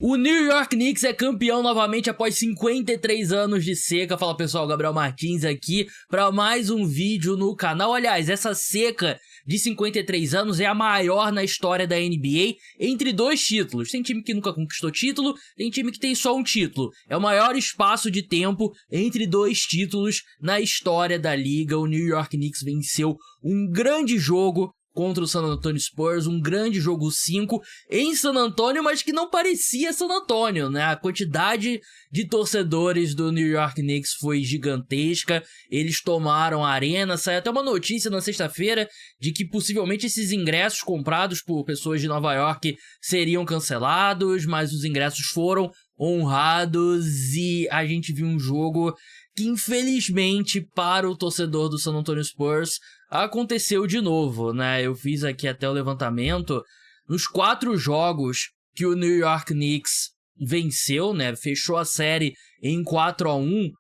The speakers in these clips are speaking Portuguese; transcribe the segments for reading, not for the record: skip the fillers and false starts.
O New York Knicks é campeão novamente após 53 anos de seca. Fala pessoal, Gabriel Martins aqui para mais um vídeo no canal. Aliás, essa seca de 53 anos é a maior na história da NBA entre dois títulos. Tem time que nunca conquistou título, tem time que tem só um título. É o maior espaço de tempo entre dois títulos na história da liga. O New York Knicks venceu um grande jogo contra o San Antonio Spurs, um grande jogo 5 em San Antonio, mas que não parecia San Antonio, né? A quantidade de torcedores do New York Knicks foi gigantesca, eles tomaram a arena, saiu até uma notícia na sexta-feira de que possivelmente esses ingressos comprados por pessoas de Nova York seriam cancelados, mas os ingressos foram honrados e a gente viu um jogo que infelizmente para o torcedor do San Antonio Spurs aconteceu de novo, né? Eu fiz aqui até o levantamento. Nos 4 jogos que o New York Knicks venceu, né? Fechou a série em 4-1.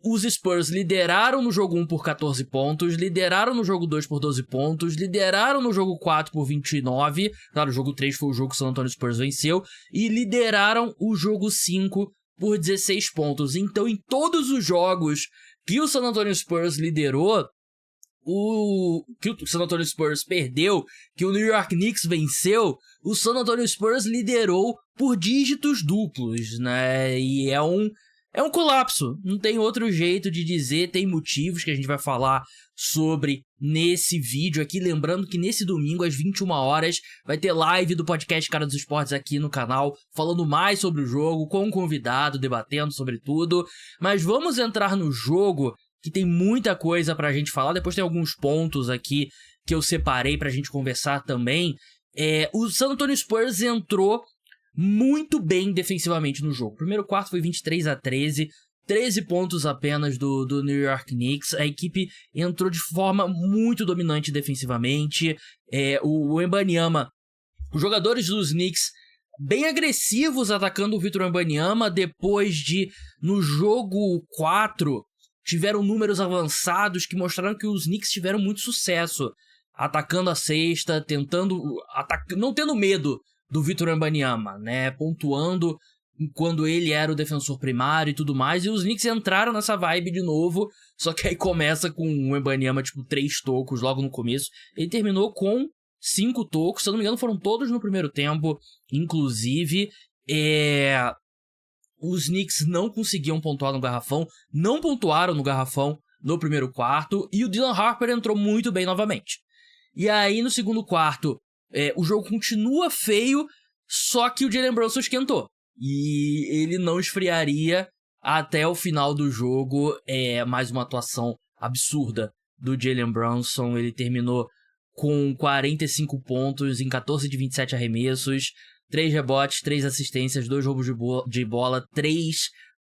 Os Spurs lideraram no jogo 1 por 14 pontos, lideraram no jogo 2 por 12 pontos, lideraram no jogo 4 por 29. Claro, o jogo 3 foi o jogo que o San Antonio Spurs venceu. E lideraram o jogo 5 por 16 pontos. Então, em todos os jogos que o San Antonio Spurs liderou, que o San Antonio Spurs perdeu, que o New York Knicks venceu, o San Antonio Spurs liderou por dígitos duplos, né? E é um colapso, não tem outro jeito de dizer, tem motivos que a gente vai falar sobre nesse vídeo aqui, lembrando que nesse domingo às 21 horas vai ter live do podcast Cara dos Esportes aqui no canal, falando mais sobre o jogo, com um convidado, debatendo sobre tudo, mas vamos entrar no jogo, que tem muita coisa pra gente falar. Depois tem alguns pontos aqui que eu separei pra gente conversar também. O San Antonio Spurs entrou muito bem defensivamente no jogo. O primeiro quarto foi 23-13, 13 pontos apenas do New York Knicks. A equipe entrou de forma muito dominante defensivamente. O Wembanyama, os jogadores dos Knicks bem agressivos atacando o Victor Wembanyama, depois de, no jogo 4, tiveram números avançados que mostraram que os Knicks tiveram muito sucesso atacando a cesta, não tendo medo do Victor Wembanyama, né? Pontuando quando ele era o defensor primário e tudo mais. E os Knicks entraram nessa vibe de novo, só que aí começa com o Wembanyama, 3 tocos logo no começo. Ele terminou com 5 tocos, se eu não me engano foram todos no primeiro tempo, inclusive. Os Knicks não conseguiam pontuar no garrafão, não pontuaram no garrafão no primeiro quarto, e o Dylan Harper entrou muito bem novamente. E aí no segundo quarto, o jogo continua feio, só que o Jalen Brunson esquentou. E ele não esfriaria até o final do jogo. Mais uma atuação absurda do Jalen Brunson. Ele terminou com 45 pontos em 14 de 27 arremessos, 3 rebotes, 3 assistências, 2 roubos de bola, 3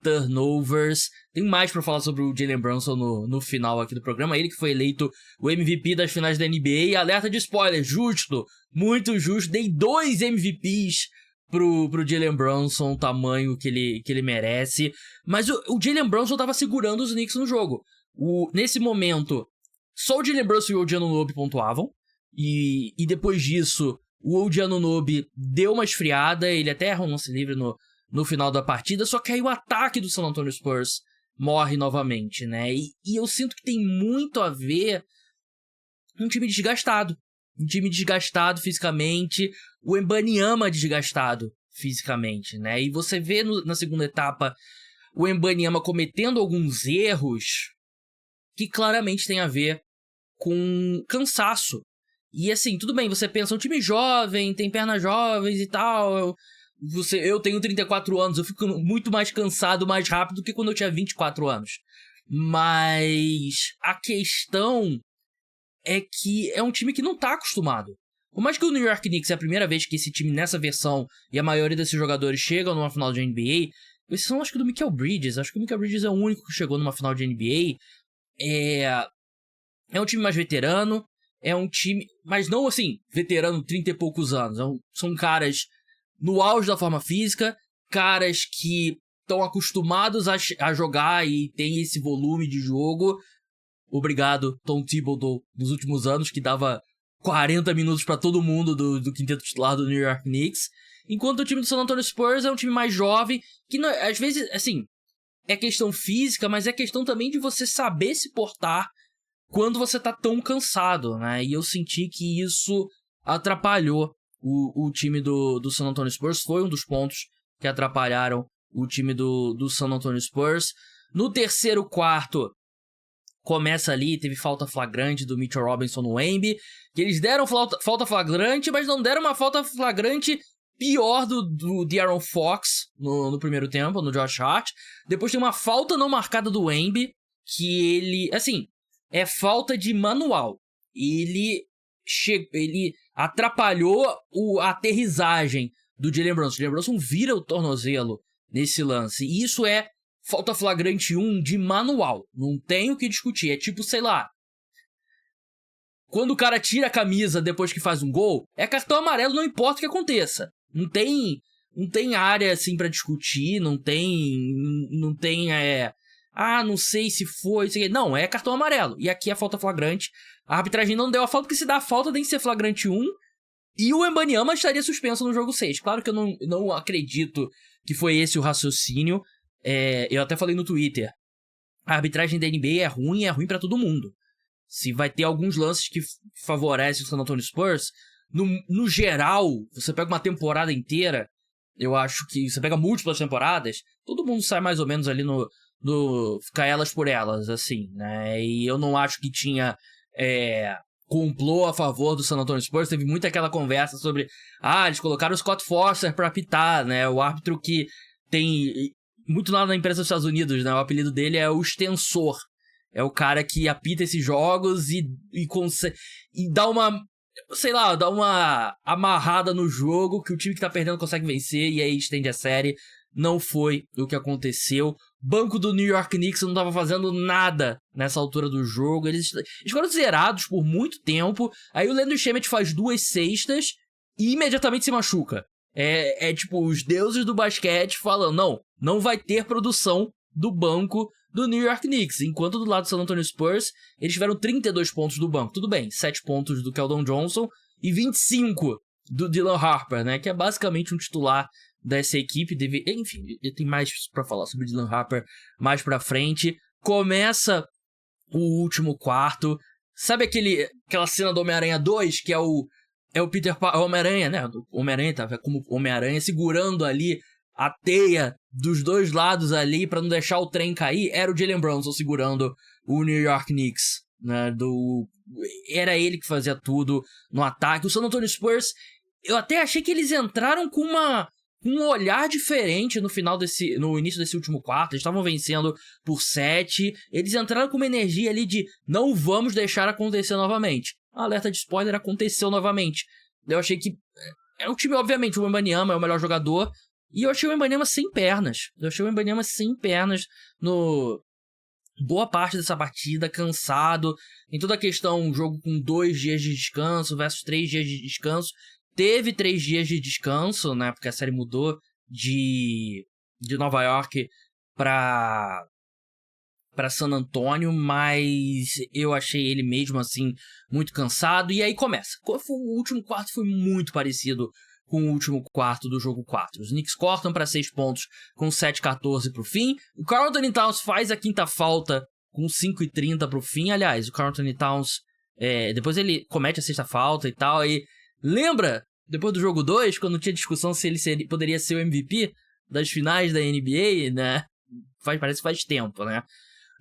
turnovers. Tem mais pra falar sobre o Jalen Brunson no final aqui do programa. Ele que foi eleito o MVP das finais da NBA. Alerta de spoiler, justo, muito justo. Dei 2 MVPs pro Jalen Brunson, o tamanho que ele merece. Mas o Jalen Brunson tava segurando os Knicks no jogo. Nesse momento, só o Jalen Brunson e o OG Anunoby pontuavam. E depois disso, o OG Anunoby deu uma esfriada, ele até erra um lance livre no final da partida, só que aí o ataque do San Antonio Spurs morre novamente, né? E eu sinto que tem muito a ver com um time desgastado. Um time desgastado fisicamente, o Wembanyama desgastado fisicamente, né? E você vê na segunda etapa o Wembanyama cometendo alguns erros que claramente tem a ver com cansaço. E assim, tudo bem, você pensa, um time jovem, tem pernas jovens e tal. Eu tenho 34 anos, eu fico muito mais cansado, mais rápido do que quando eu tinha 24 anos. Mas a questão é que é um time que não tá acostumado. Por mais que o New York Knicks é a primeira vez que esse time nessa versão e a maioria desses jogadores chegam numa final de NBA, exceção acho que do Mikal Bridges. Acho que o Mikal Bridges é o único que chegou numa final de NBA. É um time mais veterano. É um time, mas não assim, veterano, 30 e poucos anos. São caras no auge da forma física, caras que estão acostumados a jogar e tem esse volume de jogo. Obrigado, Tom Thibodeau, nos últimos anos, que dava 40 minutos pra todo mundo do quinteto titular do New York Knicks. enquanto o time do San Antonio Spurs é um time mais jovem, que não, às vezes, assim, é questão física, mas é questão também de você saber se portar quando você tá tão cansado, né? E eu senti que isso atrapalhou o time do San Antonio Spurs, foi um dos pontos que atrapalharam o time do San Antonio Spurs. No terceiro quarto, começa ali, teve falta flagrante do Mitchell Robinson no Wemby, que eles deram falta flagrante, mas não deram uma falta flagrante pior do De'Aaron Fox no primeiro tempo, no Josh Hart. Depois tem uma falta não marcada do Wemby, que ele, assim, é falta de manual. Ele atrapalhou a aterrissagem do Jalen Brunson. O Jalen Brunson vira o tornozelo nesse lance. E isso é falta flagrante 1 de manual. Não tem o que discutir. É tipo, sei lá, quando o cara tira a camisa depois que faz um gol, é cartão amarelo, não importa o que aconteça. Não tem área assim pra discutir, não tem não sei se foi, não, é cartão amarelo. E aqui é falta flagrante. A arbitragem não deu a falta, porque se dá a falta tem que ser flagrante 1. E o Wembanyama estaria suspenso no jogo 6. Claro que eu não acredito que foi esse o raciocínio. Eu até falei no Twitter. A arbitragem da NBA é ruim pra todo mundo. Se vai ter alguns lances que favorecem o San Antonio Spurs, no geral, você pega uma temporada inteira, eu acho que você pega múltiplas temporadas, todo mundo sai mais ou menos ali no ficar elas por elas, assim, né? E eu não acho que tinha complô a favor do San Antonio Spurs. Teve muito aquela conversa sobre eles colocaram o Scott Foster pra apitar, né? O árbitro que tem muito lá na imprensa dos Estados Unidos, né? O apelido dele é o extensor. É o cara que apita esses jogos e dá uma, sei lá, dá uma amarrada no jogo que o time que tá perdendo consegue vencer e aí estende a série. Não foi o que aconteceu. Banco do New York Knicks não tava fazendo nada nessa altura do jogo. Eles foram zerados por muito tempo. Aí o Landry Shamet faz 2 cestas e imediatamente se machuca. É tipo os deuses do basquete falando, não vai ter produção do banco do New York Knicks. Enquanto do lado do San Antonio Spurs, eles tiveram 32 pontos do banco. Tudo bem, 7 pontos do Keldon Johnson e 25 do Dylan Harper, né? Que é basicamente um titular dessa equipe. Enfim, tem mais pra falar sobre o Dylan Harper mais pra frente. Começa o último quarto. Sabe aquela cena do Homem-Aranha 2, que é o Homem-Aranha, né? O Homem-Aranha tava como Homem-Aranha segurando ali a teia dos dois lados ali pra não deixar o trem cair. Era o Jalen Brunson segurando o New York Knicks, né? Era ele que fazia tudo no ataque. O San Antonio Spurs, eu até achei que eles entraram com um olhar diferente no início desse último quarto. Eles estavam vencendo por 7. Eles entraram com uma energia ali de não vamos deixar acontecer novamente. Alerta de spoiler, aconteceu novamente. Eu achei que é um time, obviamente, o Wembanyama é o melhor jogador. E eu achei o Wembanyama sem pernas. No boa parte dessa partida, cansado. Em toda a questão, um jogo com 2 dias de descanso versus 3 dias de descanso. Teve 3 dias de descanso, né? Porque a série mudou de Nova York pra San Antonio, mas eu achei ele mesmo assim muito cansado. E aí começa. O último quarto foi muito parecido com o último quarto do jogo 4. Os Knicks cortam para 6 pontos com 7:14 pro fim. O Karl Anthony Towns faz a quinta falta com 5:30 pro fim. Aliás, o Karl Anthony Towns, depois ele comete a sexta falta e tal. E lembra, depois do jogo 2, quando tinha discussão se ele poderia ser o MVP das finais da NBA, né? Parece que faz tempo, né?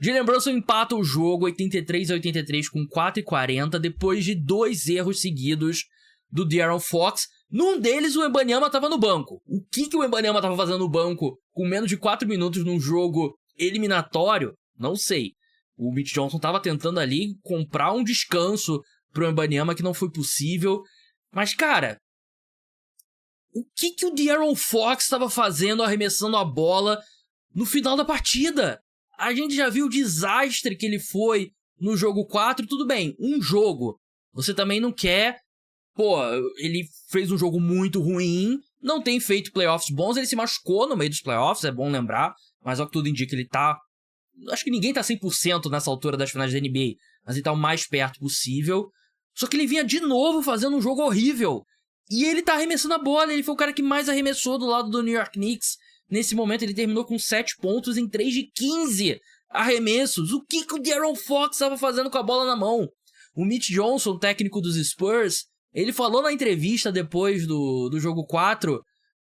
Jalen Brunson empata o jogo 83-83 com 4:40 depois de 2 erros seguidos do De'Aaron Fox. Num deles, o Wembanyama tava no banco. O que o Wembanyama tava fazendo no banco com menos de 4 minutos num jogo eliminatório? Não sei. O Mitch Johnson tava tentando ali comprar um descanso pro Wembanyama, que não foi possível. Mas, cara, o que o De'Aaron Fox tava fazendo arremessando a bola no final da partida? A gente já viu o desastre que ele foi no jogo 4. Tudo bem, um jogo. Você também não quer... ele fez um jogo muito ruim, não tem feito playoffs bons, ele se machucou no meio dos playoffs, é bom lembrar, mas ao que tudo indica ele tá... Acho que ninguém tá 100% nessa altura das finais da NBA, mas ele tá o mais perto possível. Só que ele vinha de novo fazendo um jogo horrível. E ele tá arremessando a bola, ele foi o cara que mais arremessou do lado do New York Knicks. Nesse momento ele terminou com 7 pontos em 3 de 15 arremessos. O que o De'Aaron Fox estava fazendo com a bola na mão? O Mitch Johnson, técnico dos Spurs, ele falou na entrevista depois do jogo 4,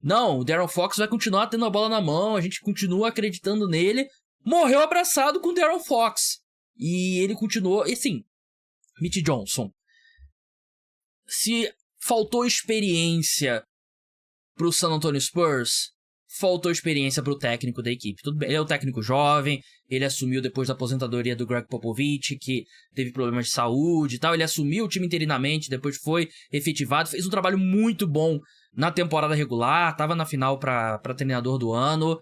não, o De'Aaron Fox vai continuar tendo a bola na mão, a gente continua acreditando nele. Morreu abraçado com o De'Aaron Fox. E ele continuou, e assim, Mitch Johnson, se faltou experiência pro San Antonio Spurs, faltou experiência pro técnico da equipe. Tudo bem, ele é um técnico jovem, ele assumiu depois da aposentadoria do Greg Popovich, que teve problemas de saúde e tal, ele assumiu o time interinamente, depois foi efetivado, fez um trabalho muito bom na temporada regular, tava na final pra treinador do ano.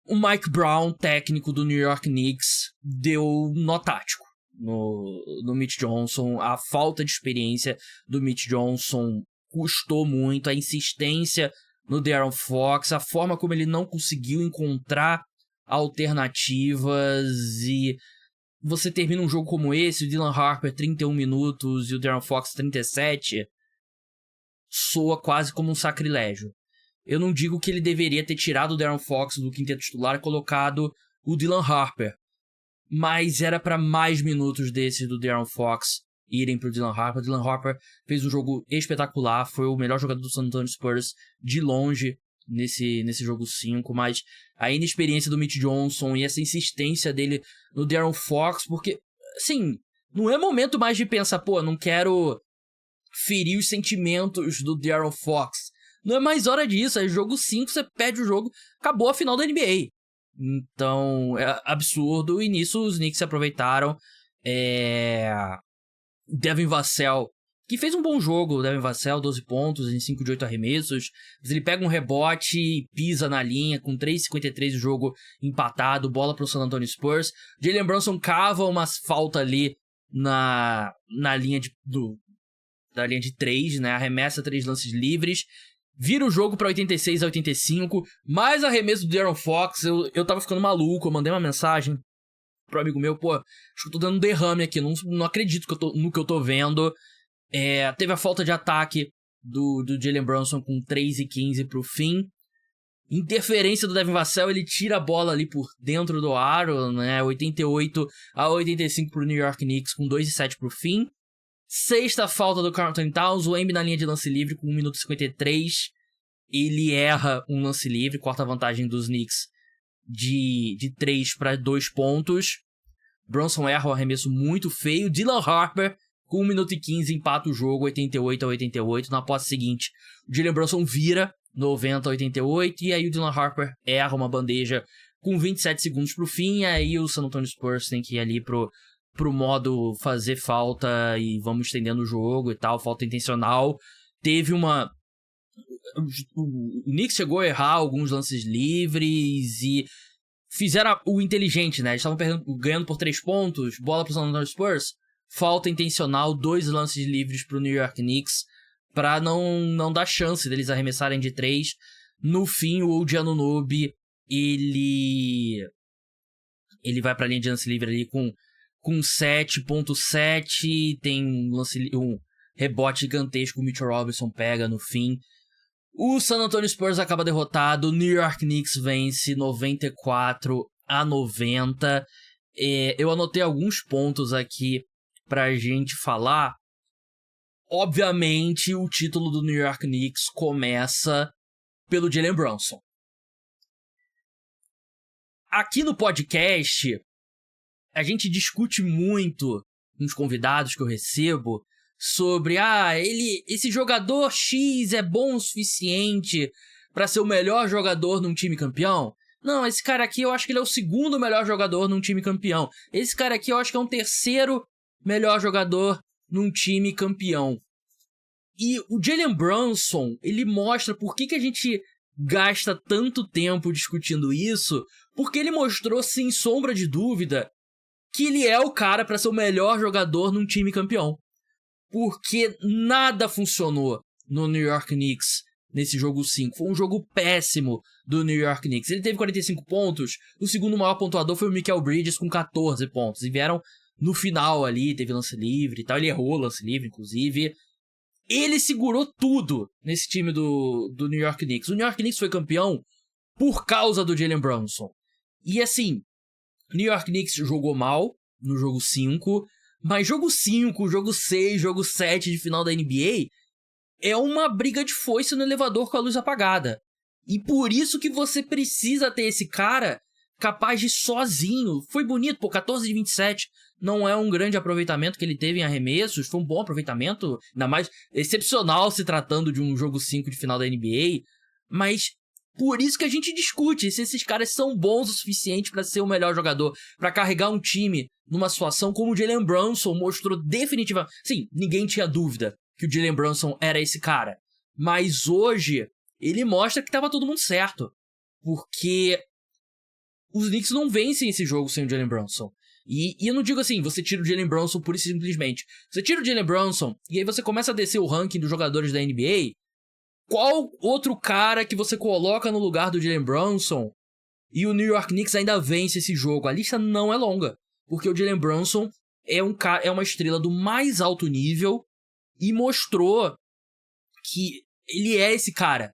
O Mike Brown, técnico do New York Knicks, deu nó tático no Mitch Johnson. A falta de experiência do Mitch Johnson custou muito, a insistência no De'Aaron Fox, a forma como ele não conseguiu encontrar alternativas, e você termina um jogo como esse, o Dylan Harper 31 minutos e o De'Aaron Fox 37, soa quase como um sacrilégio. Eu não digo que ele deveria ter tirado o De'Aaron Fox do quinteto titular e colocado o Dylan Harper, mas era para mais minutos desses do De'Aaron Fox irem pro Dylan Harper. O Dylan Harper fez um jogo espetacular, foi o melhor jogador do San Antonio Spurs de longe nesse jogo 5, mas a inexperiência do Mitch Johnson e essa insistência dele no De'Aaron Fox, porque, assim, não é momento mais de pensar, pô, não quero ferir os sentimentos do De'Aaron Fox. Não é mais hora disso, é jogo 5, você perde o jogo, acabou a final da NBA. Então, é absurdo, e nisso os Knicks se aproveitaram. Devin Vassell, que fez um bom jogo, o Devin Vassell, 12 pontos em 5 de 8 arremessos, mas ele pega um rebote e pisa na linha, com 3,53 o jogo empatado, bola pro San Antonio Spurs. Jalen Brunson cava uma falta ali na linha da linha de 3, né? Arremessa 3 lances livres, vira o jogo pra 86-85, mais arremesso do De'Aaron Fox. Eu tava ficando maluco, eu mandei uma mensagem pro amigo meu, pô, acho que eu tô dando um derrame aqui, não acredito no que eu tô vendo. Teve a falta de ataque do Jalen Brunson com 3:15 pro fim. Interferência do Devin Vassell, ele tira a bola ali por dentro do aro, né? 88-85 pro New York Knicks com 2:07 pro fim. Sexta falta do Carlton Towns, o Embiid na linha de lance livre com 1 minuto e 53. Ele erra um lance livre, corta a vantagem dos Knicks de 3 para 2 pontos. Brunson erra um arremesso muito feio. Dylan Harper, com 1 minuto e 15, empata o jogo 88-88. Na posse seguinte, o Jalen Brunson vira 90-88. E aí o Dylan Harper erra uma bandeja com 27 segundos pro fim. E aí o San Antonio Spurs tem que ir ali pro modo fazer falta e vamos estendendo o jogo e tal, falta intencional. Teve uma... O Knicks chegou a errar alguns lances livres e fizeram o inteligente, né? Eles estavam ganhando por 3 pontos, bola pro San Antonio Spurs, falta intencional, 2 lances livres pro New York Knicks pra não dar chance deles arremessarem de 3. No fim, o OG Anunoby, ele vai pra linha de lance livre ali com 7.7, tem um rebote gigantesco, o Mitchell Robinson pega no fim. O San Antonio Spurs acaba derrotado, o New York Knicks vence 94-90. Eu anotei alguns pontos aqui pra gente falar. Obviamente, o título do New York Knicks começa pelo Jalen Brunson. Aqui no podcast, a gente discute muito com os convidados que eu recebo sobre, esse jogador X é bom o suficiente pra ser o melhor jogador num time campeão? Não, esse cara aqui eu acho que ele é o segundo melhor jogador num time campeão. Esse cara aqui eu acho que é um terceiro melhor jogador num time campeão. E o Jalen Brunson, ele mostra por que a gente gasta tanto tempo discutindo isso, porque ele mostrou, sem sombra de dúvida, que ele é o cara pra ser o melhor jogador num time campeão. Porque nada funcionou no New York Knicks nesse jogo 5. Foi um jogo péssimo do New York Knicks. Ele teve 45 pontos, o segundo maior pontuador foi o Mikal Bridges com 14 pontos. E vieram no final ali, teve lance livre e tal. Ele errou lance livre, inclusive. Ele segurou tudo nesse time do New York Knicks. O New York Knicks foi campeão por causa do Jalen Brunson. E assim, o New York Knicks jogou mal no jogo 5, mas jogo 5, jogo 6, jogo 7 de final da NBA é uma briga de foice no elevador com a luz apagada. E por isso que você precisa ter esse cara capaz de ir sozinho. Foi bonito, pô, 14 de 27. Não é um grande aproveitamento que ele teve em arremessos, foi um bom aproveitamento, ainda mais excepcional se tratando de um jogo 5 de final da NBA, mas por isso que a gente discute se esses caras são bons o suficiente para ser o melhor jogador, para carregar um time numa situação como o Jalen Brunson mostrou definitivamente. Sim, ninguém tinha dúvida que o Jalen Brunson era esse cara, mas hoje ele mostra que tava todo mundo certo, porque os Knicks não vencem esse jogo sem o Jalen Brunson. E eu não digo assim, você tira o Jalen Brunson pura e simplesmente. Você tira o Jalen Brunson e aí você começa a descer o ranking dos jogadores da NBA. Qual outro cara que você coloca no lugar do Jalen Brunson e o New York Knicks ainda vence esse jogo? A lista não é longa, porque o Jalen Brunson é uma estrela do mais alto nível e mostrou que ele é esse cara.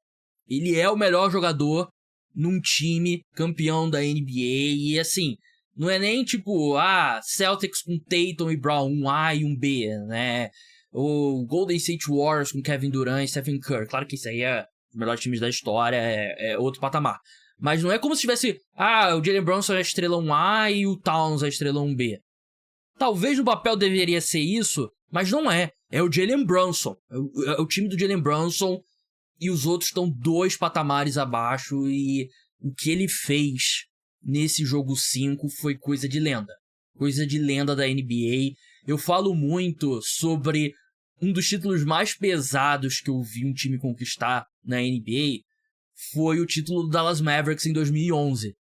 Ele é o melhor jogador num time campeão da NBA e assim... Não é nem tipo, Celtics com Tatum e Brown, um A e um B, né? Ou Golden State Warriors com Kevin Durant e Stephen Curry. Claro que isso aí é os melhores times da história, é outro patamar. Mas não é como se tivesse, o Jalen Brunson é a estrela 1A e o Towns é a estrela 1B. Talvez no papel deveria ser isso, mas não é. É o Jalen Brunson. É o time do Jalen Brunson e os outros estão 2 patamares abaixo e o que ele fez nesse jogo 5 foi coisa de lenda. Coisa de lenda da NBA. Eu falo muito sobre um dos títulos mais pesados que eu vi um time conquistar na NBA. Foi o título do Dallas Mavericks em 2011.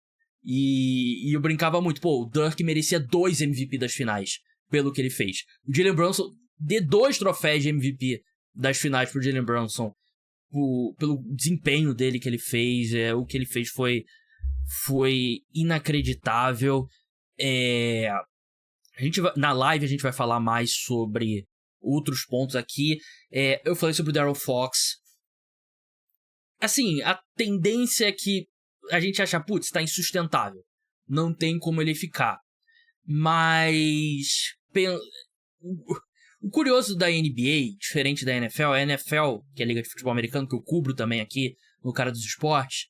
E eu brincava muito. Pô, o Dirk merecia 2 MVP das finais pelo que ele fez. O Jalen Brunson dê 2 troféus de MVP das finais pro Jalen Brunson. Pelo desempenho dele que ele fez. O que ele fez foi inacreditável. Na live a gente vai falar mais sobre outros pontos aqui. Eu falei sobre o De'Aaron Fox. Assim, a tendência é que a gente acha, putz, tá insustentável. Não tem como ele ficar. Mas o curioso da NBA, diferente da NFL, a NFL, que é a Liga de Futebol Americano, que eu cubro também aqui no Cara dos Esportes,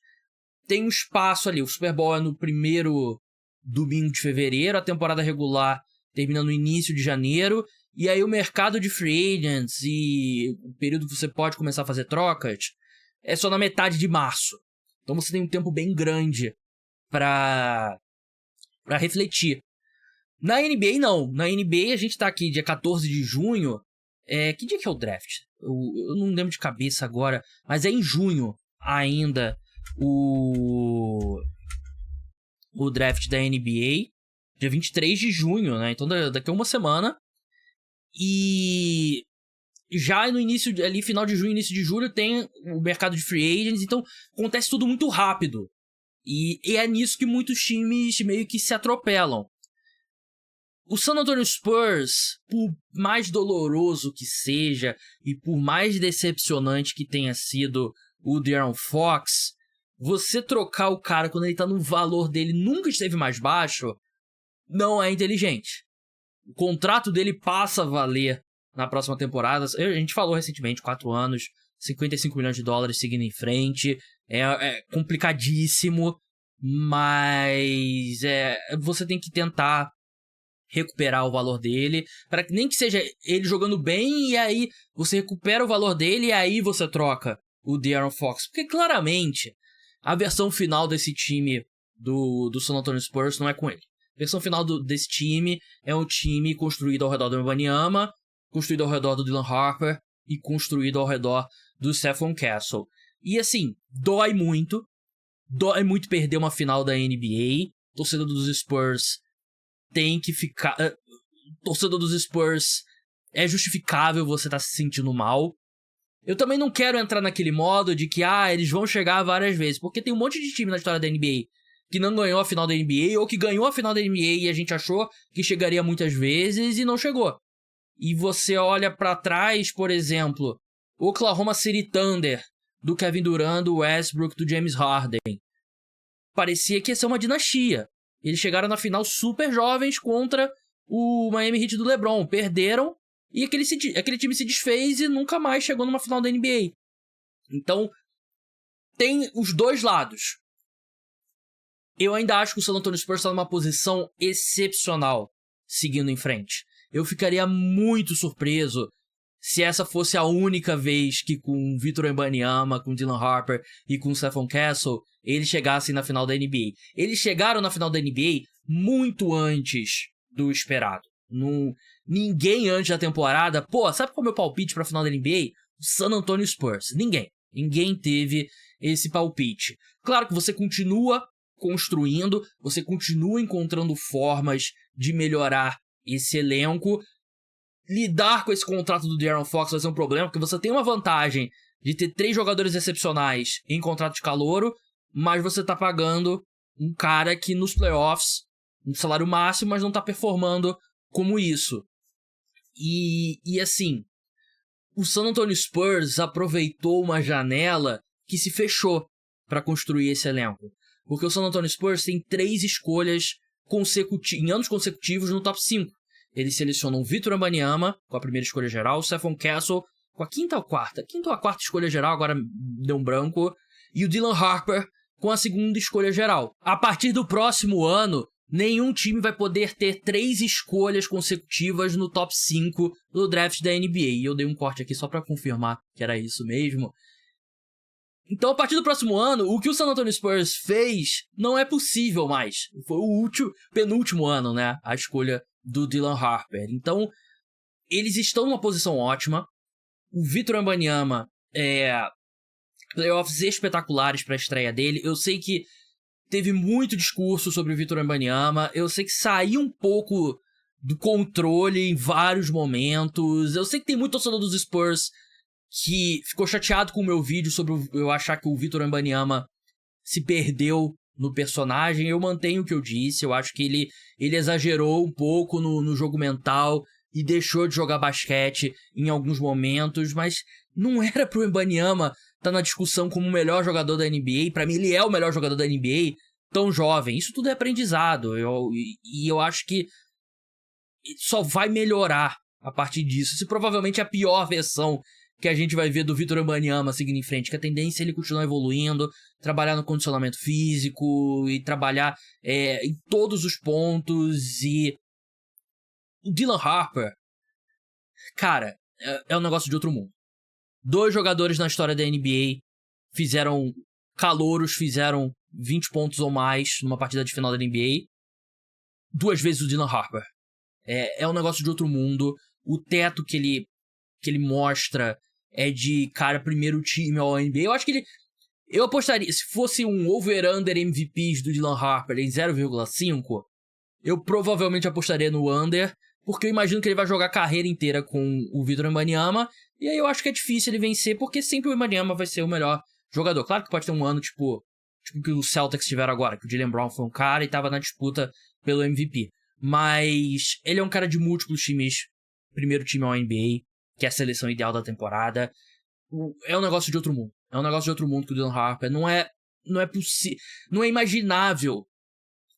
tem um espaço ali. O Super Bowl é no primeiro domingo de fevereiro, a temporada regular termina no início de janeiro, e aí o mercado de free agents e o período que você pode começar a fazer trocas é só na metade de março. Então você tem um tempo bem grande para refletir. Na NBA não. Na NBA a gente tá aqui dia 14 de junho. Que dia que é o draft? Eu não lembro de cabeça agora, mas é em junho ainda o draft da NBA, dia 23 de junho, né? Então daqui a uma semana. E já no início, ali final de junho, início de julho, tem o mercado de free agents, então acontece tudo muito rápido. E é nisso que muitos times meio que se atropelam. O San Antonio Spurs, por mais doloroso que seja e por mais decepcionante que tenha sido o De'Aaron Fox, você trocar o cara quando ele tá no valor dele nunca esteve mais baixo, não é inteligente. O contrato dele passa a valer na próxima temporada. A gente falou recentemente, 4 anos, 55 milhões de dólares seguindo em frente. É complicadíssimo, mas você tem que tentar recuperar o valor dele, para que nem que seja ele jogando bem, e aí você recupera o valor dele, e aí você troca o De'Aaron Fox. Porque claramente a versão final desse time do San Antonio Spurs não é com ele. A versão final desse time é um time construído ao redor do Wembanyama, construído ao redor do Dylan Harper e construído ao redor do Stephon Castle. E assim, dói muito perder uma final da NBA. Torcedor dos Spurs tem que ficar... torcedor dos Spurs, é justificável você estar se sentindo mal. Eu também não quero entrar naquele modo de que eles vão chegar várias vezes, porque tem um monte de time na história da NBA que não ganhou a final da NBA, ou que ganhou a final da NBA e a gente achou que chegaria muitas vezes e não chegou. E você olha pra trás, por exemplo, Oklahoma City Thunder, do Kevin Durant, do Westbrook, do James Harden. Parecia que ia ser uma dinastia. Eles chegaram na final super jovens contra o Miami Heat do LeBron. Perderam e aquele time se desfez e nunca mais chegou numa final da NBA. Então, tem os dois lados. Eu ainda acho que o San Antonio Spurs está numa posição excepcional seguindo em frente. Eu ficaria muito surpreso se essa fosse a única vez que com o Victor Wembanyama, com o Dylan Harper e com o Stephen Castle, eles chegassem na final da NBA. Eles chegaram na final da NBA muito antes do esperado. Ninguém antes da temporada... Pô, sabe qual é o meu palpite pra final da NBA? O San Antonio Spurs. Ninguém teve esse palpite. Claro que você continua construindo, você continua encontrando formas de melhorar esse elenco. Lidar com esse contrato do De'Aaron Fox vai ser um problema, porque você tem uma vantagem de ter 3 jogadores excepcionais em contrato de calouro, mas você tá pagando um cara que nos playoffs, um salário máximo, mas não tá performando como isso. E assim, o San Antonio Spurs aproveitou uma janela que se fechou para construir esse elenco. Porque o San Antonio Spurs tem 3 escolhas em anos consecutivos no top 5. Eles selecionam o Victor Wembanyama com a primeira escolha geral, o Stephen Castle com a quinta ou a quarta escolha geral, agora deu um branco, e o Dylan Harper com a segunda escolha geral. A partir do próximo ano, nenhum time vai poder ter 3 escolhas consecutivas no top 5 do draft da NBA. E eu dei um corte aqui só para confirmar que era isso mesmo. Então, a partir do próximo ano, o que o San Antonio Spurs fez não é possível mais. Foi o penúltimo ano, né? A escolha do Dylan Harper. Então, eles estão numa posição ótima. O Victor Wembanyama playoffs espetaculares para a estreia dele. Eu sei que teve muito discurso sobre o Victor Wembanyama. Eu sei que saiu um pouco do controle em vários momentos. Eu sei que tem muito torcedor dos Spurs que ficou chateado com o meu vídeo sobre eu achar que o Victor Wembanyama se perdeu no personagem. Eu mantenho o que eu disse. Eu acho que ele exagerou um pouco no jogo mental e deixou de jogar basquete em alguns momentos, mas não era pro Wembanyama estar na discussão como o melhor jogador da NBA. Pra mim, ele é o melhor jogador da NBA, tão jovem. Isso tudo é aprendizado. Eu acho que só vai melhorar a partir disso. Isso provavelmente é a pior versão que a gente vai ver do Victor Wembanyama seguindo em frente, que a tendência é ele continuar evoluindo, trabalhar no condicionamento físico e trabalhar em todos os pontos. E o Dylan Harper, cara, é um negócio de outro mundo. 2 jogadores na história da NBA calouros fizeram 20 pontos ou mais numa partida de final da NBA. 2 vezes o Dylan Harper. É um negócio de outro mundo. O teto que ele mostra é de, cara, primeiro time ao NBA. Eu acho que eu apostaria, se fosse um over-under MVPs do Dylan Harper em 0,5, eu provavelmente apostaria no under, porque eu imagino que ele vai jogar a carreira inteira com o Victor Wembanyama, e aí eu acho que é difícil ele vencer, porque sempre o Wembanyama vai ser o melhor jogador. Claro que pode ter um ano, tipo que o Celtics tiveram agora, que o Jaylen Brown foi um cara e tava na disputa pelo MVP. Mas ele é um cara de múltiplos times, primeiro time ao NBA, que é a seleção ideal da temporada. É um negócio de outro mundo. É um negócio de outro mundo que o Dylan Harper. Não é possível, não é imaginável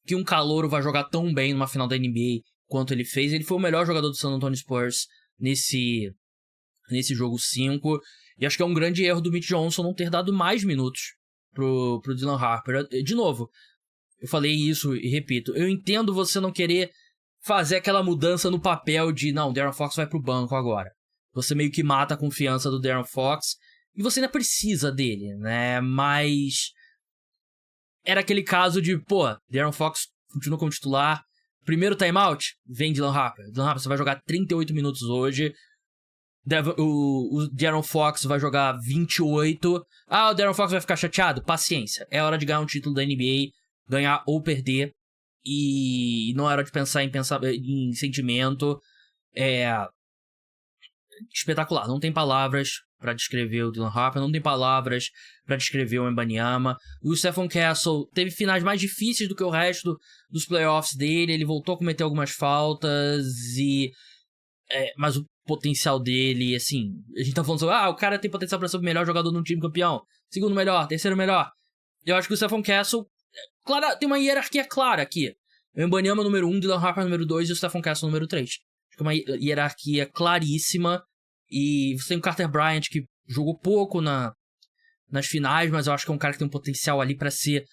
que um calouro vai jogar tão bem numa final da NBA quanto ele fez. Ele foi o melhor jogador do San Antonio Spurs nesse jogo 5. E acho que é um grande erro do Mitch Johnson não ter dado mais minutos pro Dylan Harper. De novo, eu falei isso e repito. Eu entendo você não querer fazer aquela mudança no papel de, não, o De'Aaron Fox vai pro banco agora. Você meio que mata a confiança do De'Aaron Fox e você ainda precisa dele, né? Mas era aquele caso de, De'Aaron Fox continua como titular. Primeiro timeout, vem Dylan Harper. Dylan Harper, você vai jogar 38 minutos hoje. O De'Aaron Fox vai jogar 28. O De'Aaron Fox vai ficar chateado? Paciência. É hora de ganhar um título da NBA, ganhar ou perder. E não é hora de pensar em sentimento. Espetacular. Não tem palavras pra descrever o Dylan Harper, não tem palavras pra descrever o Wembanyama. O Stephen Castle teve finais mais difíceis do que o resto dos playoffs dele. Ele voltou a cometer algumas faltas mas potencial dele, assim, a gente tá falando sobre, o cara tem potencial pra ser o melhor jogador num time campeão, segundo melhor, terceiro melhor. Eu acho que o Stephon Castle, claro, tem uma hierarquia clara aqui. O Wembanyama número 1, Dylan Harper número 2 e o Stephon Castle número 3. Acho que é uma hierarquia claríssima. E você tem o Carter Bryant, que jogou pouco nas finais, mas eu acho que é um cara que tem um potencial ali pra ser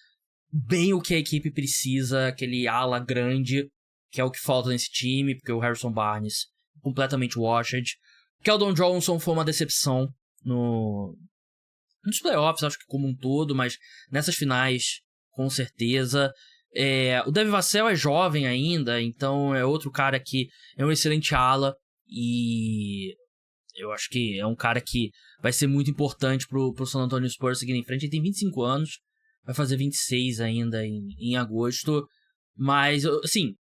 bem o que a equipe precisa, aquele ala grande, que é o que falta nesse time, porque o Harrison Barnes completamente washed. Keldon Johnson foi uma decepção nos playoffs, acho que como um todo, mas nessas finais, com certeza. O Devin Vassell é jovem ainda, então é outro cara que é um excelente ala, e eu acho que é um cara que vai ser muito importante pro San Antonio Spurs seguir em frente. Ele tem 25 anos, vai fazer 26 ainda em agosto, mas, assim,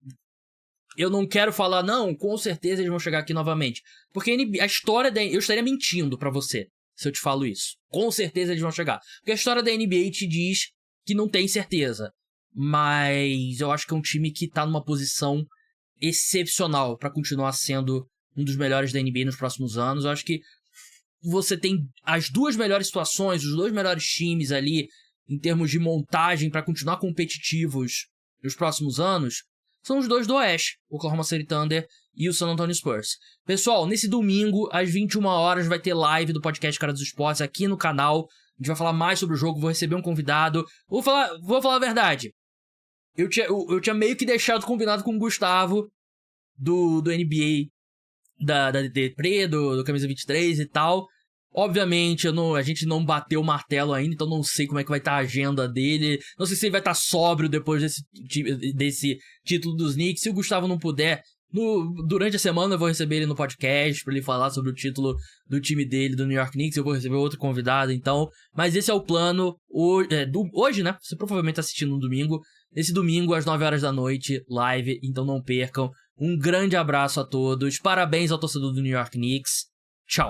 eu não quero falar, não, com certeza eles vão chegar aqui novamente, porque a história eu estaria mentindo pra você se eu te falo isso. Com certeza eles vão chegar, porque a história da NBA te diz que não tem certeza, mas eu acho que é um time que tá numa posição excepcional pra continuar sendo um dos melhores da NBA nos próximos anos. Eu acho que você tem as duas melhores situações, os dois melhores times ali, em termos de montagem pra continuar competitivos nos próximos anos, são os dois do Oeste, o Oklahoma City Thunder e o San Antonio Spurs. Pessoal, nesse domingo, às 21 horas, vai ter live do podcast Cara dos Esportes aqui no canal. A gente vai falar mais sobre o jogo, vou receber um convidado. Vou falar a verdade. Eu tinha meio que deixado combinado com o Gustavo do NBA da DD do Camisa 23 e tal. Obviamente, a gente não bateu o martelo ainda, então não sei como é que vai estar a agenda dele. Não sei se ele vai estar sóbrio depois desse título dos Knicks. Se o Gustavo não puder, durante a semana eu vou receber ele no podcast pra ele falar sobre o título do time dele, do New York Knicks. Eu vou receber outro convidado, então. Mas esse é o plano hoje, né? Você provavelmente tá assistindo no domingo. Esse domingo, às 9 horas da noite, live, então não percam. Um grande abraço a todos. Parabéns ao torcedor do New York Knicks. Tchau.